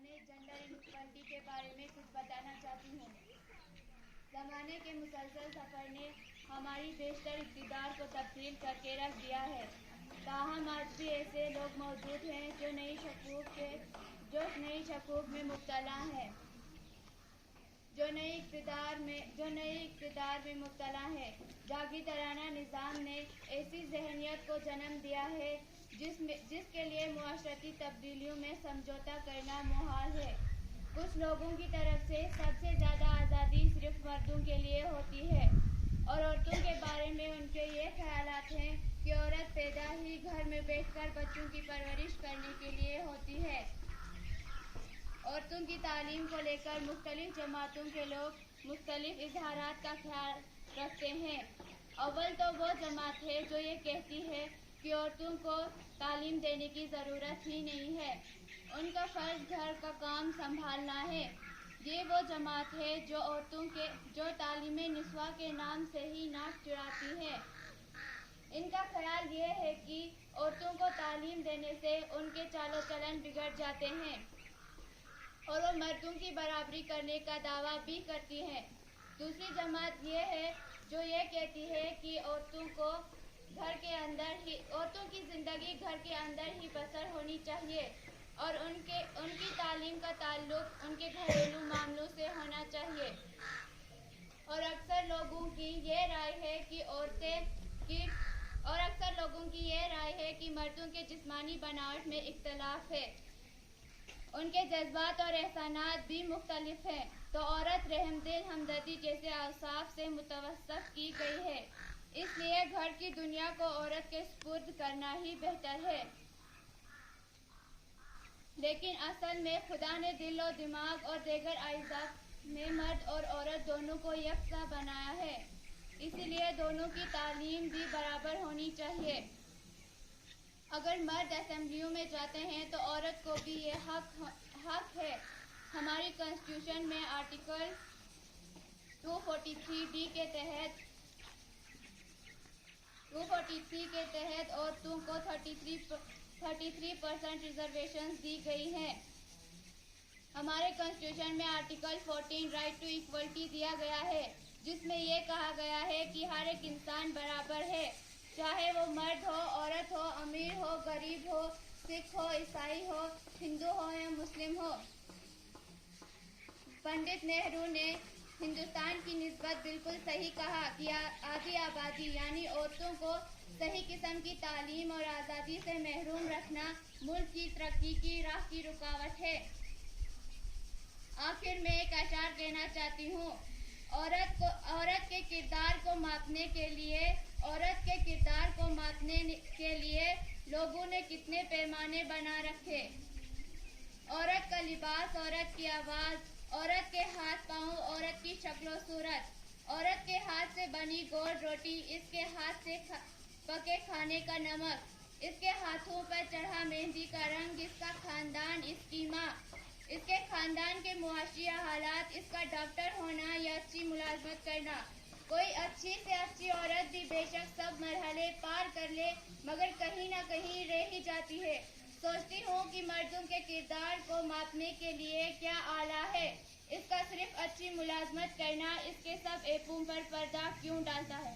میں gender inequality کے بارے میں کچھ بتانا چاہتی ہوں۔ زمانے کے مسلسل سفر نے ہماری بیشتر اقتدار کو تبدیل کر کے رکھ دیا ہے، تاہم آج بھی ایسے لوگ موجود ہیں جو نئی شکوک میں مبتلا ہیں، جو نئی اقتدار میں مبتلا ہے۔ جاگیردارانہ نظام نے ایسی ذہنیت کو جنم دیا ہے جس کے لیے معاشرتی تبدیلیوں میں سمجھوتہ کرنا محال ہے۔ کچھ لوگوں کی طرف سے سب سے زیادہ آزادی صرف مردوں کے لیے ہوتی ہے، اور عورتوں کے بارے میں ان کے یہ خیالات ہیں کہ عورت پیدا ہی گھر میں بیٹھ کر بچوں کی پرورش کرنے کے لیے ہوتی ہے۔ عورتوں کی تعلیم کو لے کر مختلف جماعتوں کے لوگ مختلف اظہارات کا خیال رکھتے ہیں۔ اول تو وہ جماعت ہے جو یہ کہتی ہے کہ عورتوں کو تعلیم دینے کی ضرورت ہی نہیں ہے، ان کا فرض گھر کا کام سنبھالنا ہے۔ یہ وہ جماعت ہے جو تعلیم نسواں کے نام سے ہی ناک چڑھاتی ہے۔ ان کا خیال یہ ہے کہ عورتوں کو تعلیم دینے سے ان کے چال و چلن بگڑ جاتے ہیں اور وہ مردوں کی برابری کرنے کا دعویٰ بھی کرتی ہیں۔ دوسری جماعت یہ ہے جو یہ کہتی ہے کہ عورتوں کی زندگی گھر کے اندر ہی بسر ہونی چاہیے اور ان کی تعلیم کا تعلق ان کے گھریلو معاملوں سے ہونا چاہیے، اور اکثر لوگوں کی یہ رائے ہے کہ مردوں کے جسمانی بناوٹ میں اختلاف ہے، ان کے جذبات اور احساسات بھی مختلف ہیں، تو عورت رحم دل، ہمدردی جیسے اوصاف سے متوصف کی گئی ہے، اس لیے گھر کی دنیا کو عورت کے سپرد کرنا ہی بہتر ہے۔ لیکن اصل میں خدا نے دل و دماغ اور دیگر اعضاء میں مرد اور عورت دونوں کو یکساں بنایا ہے، اسی لیے دونوں کی تعلیم بھی برابر ہونی چاہیے۔ اگر مرد اسمبلیوں میں جاتے ہیں تو عورت کو بھی یہ حق ہے۔ ہماری کانسٹیٹیوشن میں آرٹیکل 243 کے تحت عورتوں کو 33% ریزرویشنز دی گئی ہیں۔ ہمارے کانسٹیٹیوشن میں آرٹیکل 14 رائٹ ٹو ایکوالٹی دیا گیا ہے، جس میں یہ کہا گیا ہے کہ ہر ایک انسان برابر ہے، چاہے وہ مرد ہو، عورت ہو، امیر ہو، غریب ہو، سکھ ہو، عیسائی ہو، ہندو ہو یا مسلم ہو۔ پنڈت نہرو نے ہندوستان کی نسبت بالکل صحیح کہا کہ آدھی آبادی یعنی عورتوں کو صحیح قسم کی تعلیم اور آزادی سے محروم رکھنا ملک کی ترقی کی راہ کی رکاوٹ ہے۔ آخر میں ایک اشعار کہنا چاہتی ہوں: عورت کے کردار کو ماپنے کے لیے لوگوں نے کتنے پیمانے بنا رکھے۔ عورت کا لباس، عورت کی آواز، عورت کے ہاتھ پاؤں، عورت کی شکل و صورت، عورت کے ہاتھ سے بنی گول روٹی، اس کے ہاتھ سے پکے کھانے کا نمک، اس کے ہاتھوں پر چڑھا مہندی کا رنگ، اس کا خاندان، اس کی ماں، اس کے خاندان کے معاشی حالات، اس کا ڈاکٹر ہونا یا اچھی ملازمت کرنا۔ کوئی اچھی سے اچھی عورت بھی بے شک سب مرحلے پار کر لے مگر کہیں نہ کہیں رہ ہی جاتی ہے۔ سوچتی ہوں کہ مردوں کے کردار کو ماپنے کے لیے کیا آلہ ہے، اس کا صرف اچھی ملازمت کرنا اس کے سب عیبوں پر پردہ کیوں ڈالتا ہے؟